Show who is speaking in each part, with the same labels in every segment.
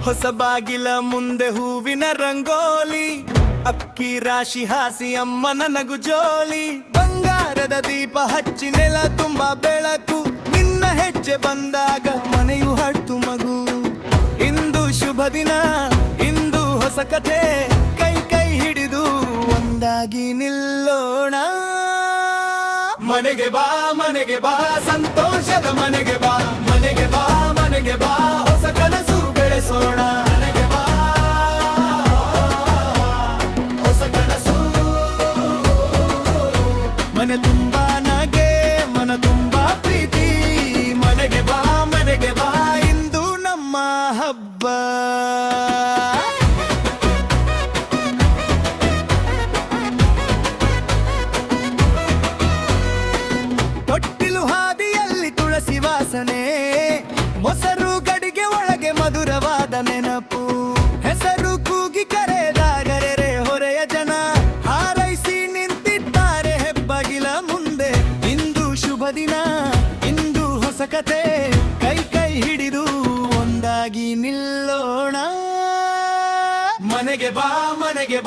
Speaker 1: ಹೊಸ ಬಾಗಿಲ ಮುಂದೆ ಹೂವಿನ ರಂಗೋಲಿ, ಅಕ್ಕಿ ರಾಶಿ ಹಾಸಿ ಅಮ್ಮನ ನಗು ಜೋಲಿ. ಬಂಗಾರದ ದೀಪ ಹಚ್ಚಿ ನೆಲ ತುಂಬ ಬೆಳಕು, ನಿನ್ನ ಹೆಜ್ಜೆ ಬಂದಾಗ ಮನೆಯು ಹಟ್ಟು ಮಗು. ಇಂದು ಶುಭ ದಿನ, ಇಂದು ಹೊಸ ಕಥೆ, ಕೈ ಕೈ ಹಿಡಿದು ಒಂದಾಗಿ ನಿಲ್ಲೋಣ. ಮನೆಗೆ ಬಾ ಮನೆಗೆ ಬಾ ಸಂತೋಷದ ಮನೆಗೆ ಬಾ, ಮನೆಗೆ ಬಾ ಮನೆಗೆ ಬಾ ಹೊಸ ಕನಸು ಬೆಳೆಸೋಣ. ಮನೆಗೆ ಬಾ ಹೊಸ ಕನಸು, ಮನೆ ತುಂಬಾ ನಗೆ, ಮನ ತುಂಬಾ ಪ್ರೀತಿ. ಮನೆಗೆ ಬಾ ಇಂದು ನಮ್ಮ ಹಬ್ಬ. ತೊಟ್ಟಿಲು ಹಾದಿಯಲ್ಲಿ ತುಳಸಿ ವಾಸನೆ, ಮೊಸರು ಗಡಿಗೆ ಒಳಗೆ ಮಧುರವಾದ ನೆನಪು. ಹೆಸರು ಕೂಗಿ ಕರೆದಾಗರೆ ಹೊರೆಯ ಜನ ಹಾರೈಸಿ ನಿಂತಿದ್ದಾರೆ ಹೆಬ್ಬಗಿಲ ಮುಂದೆ. ಇಂದು ಶುಭ ದಿನ, ಇಂದು ಹೊಸ ಕತೆ, ಕೈ ಕೈ ಹಿಡಿದು ಒಂದಾಗಿ ನಿಲ್ಲೋಣ. ಮನೆಗೆ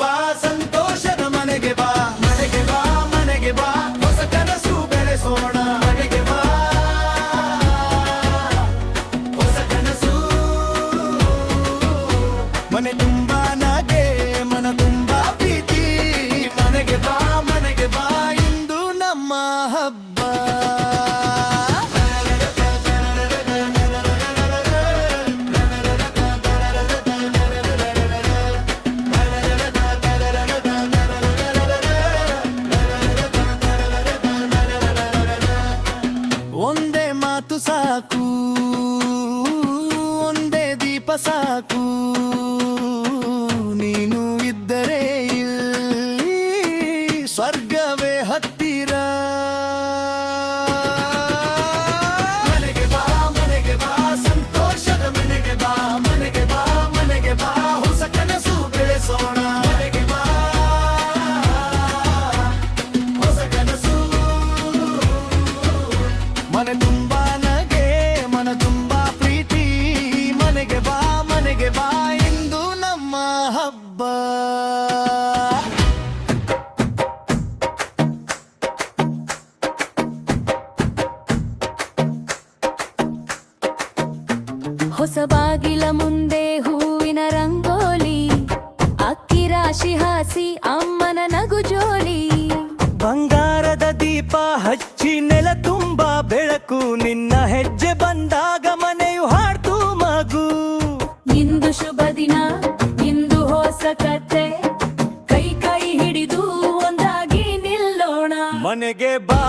Speaker 1: ಬಾ ಸಂತೋಷದ ಮನೆಗೆ ಬಾ, ಮನೆಗೆ ಬಾ ಹೊಸ ಕನಸು ಬೆಳೆಸೋಣ. ಮನೆಗೆ ಬಾ ಹೊಸ ಕನಸು, ಮನೆ ತುಂಬಾ ನಗೆ, ಮನ ತುಂಬಾ ಪ್ರೀತಿ. ಮನೆಗೆ ಬಾ ಇಂದು ನಮ್ಮ ಹಬ್ಬ. ಒಂದೇ ಮಾತು ಸಾಕು, ಒಂದೇ ದೀಪ ಸಾಕು, ನೀನು ಇದ್ದರೆ ಇಲ್ಲಿ ಸ್ವರ್ಗವೇ ಹತ್ತಿರ. ಮನೆಗೆ ಬಾ ಸಂತೋಷದ ಮನೆಗೆ ಬಾ, ಮನೆಗೆ ಬಾ ಹೊಸ ಕನಸು ಬೆಳೆಸೋಣ. ಮನೆಗೆ ಬಾ ಹೊಸ ಕನಸು, ಮನೆ ತುಂಬಾ ನಗೆ, ಮನ ತುಂಬಾ ಪ್ರೀತಿ. ಮನೆಗೆ ಬಾ ಇಂದು ನಮ್ಮ ಹಬ್ಬ.
Speaker 2: ಹೊಸ ಬಾಗಿಲ ಮುಂದೆ ಹೂವಿನ ರಂಗೋಲಿ, ಅಕ್ಕಿ ರಾಶಿ ಹಾಸಿ ಅಮ್ಮನ ನಗು ಜೋಲಿ.
Speaker 1: ಬಂಗಾರದ ದೀಪ ಹಚ್ಚಿ ನೆಲ ತುಂಬಾ ಬೆಳಕು, ನಿನ್ನ ಹೆಜ್ಜೆ ಬಂದಾಗ ಮನೆಯು ಹಾಡ್ತು ಮಗು.
Speaker 2: ಇಂದು ಶುಭ ದಿನ, ಇಂದು ಹೊಸ ಕತೆ, ಕೈ ಕೈ ಹಿಡಿದು ಒಂದಾಗಿ ನಿಲ್ಲೋಣ.
Speaker 1: ಮನೆಗೆ ಬಾ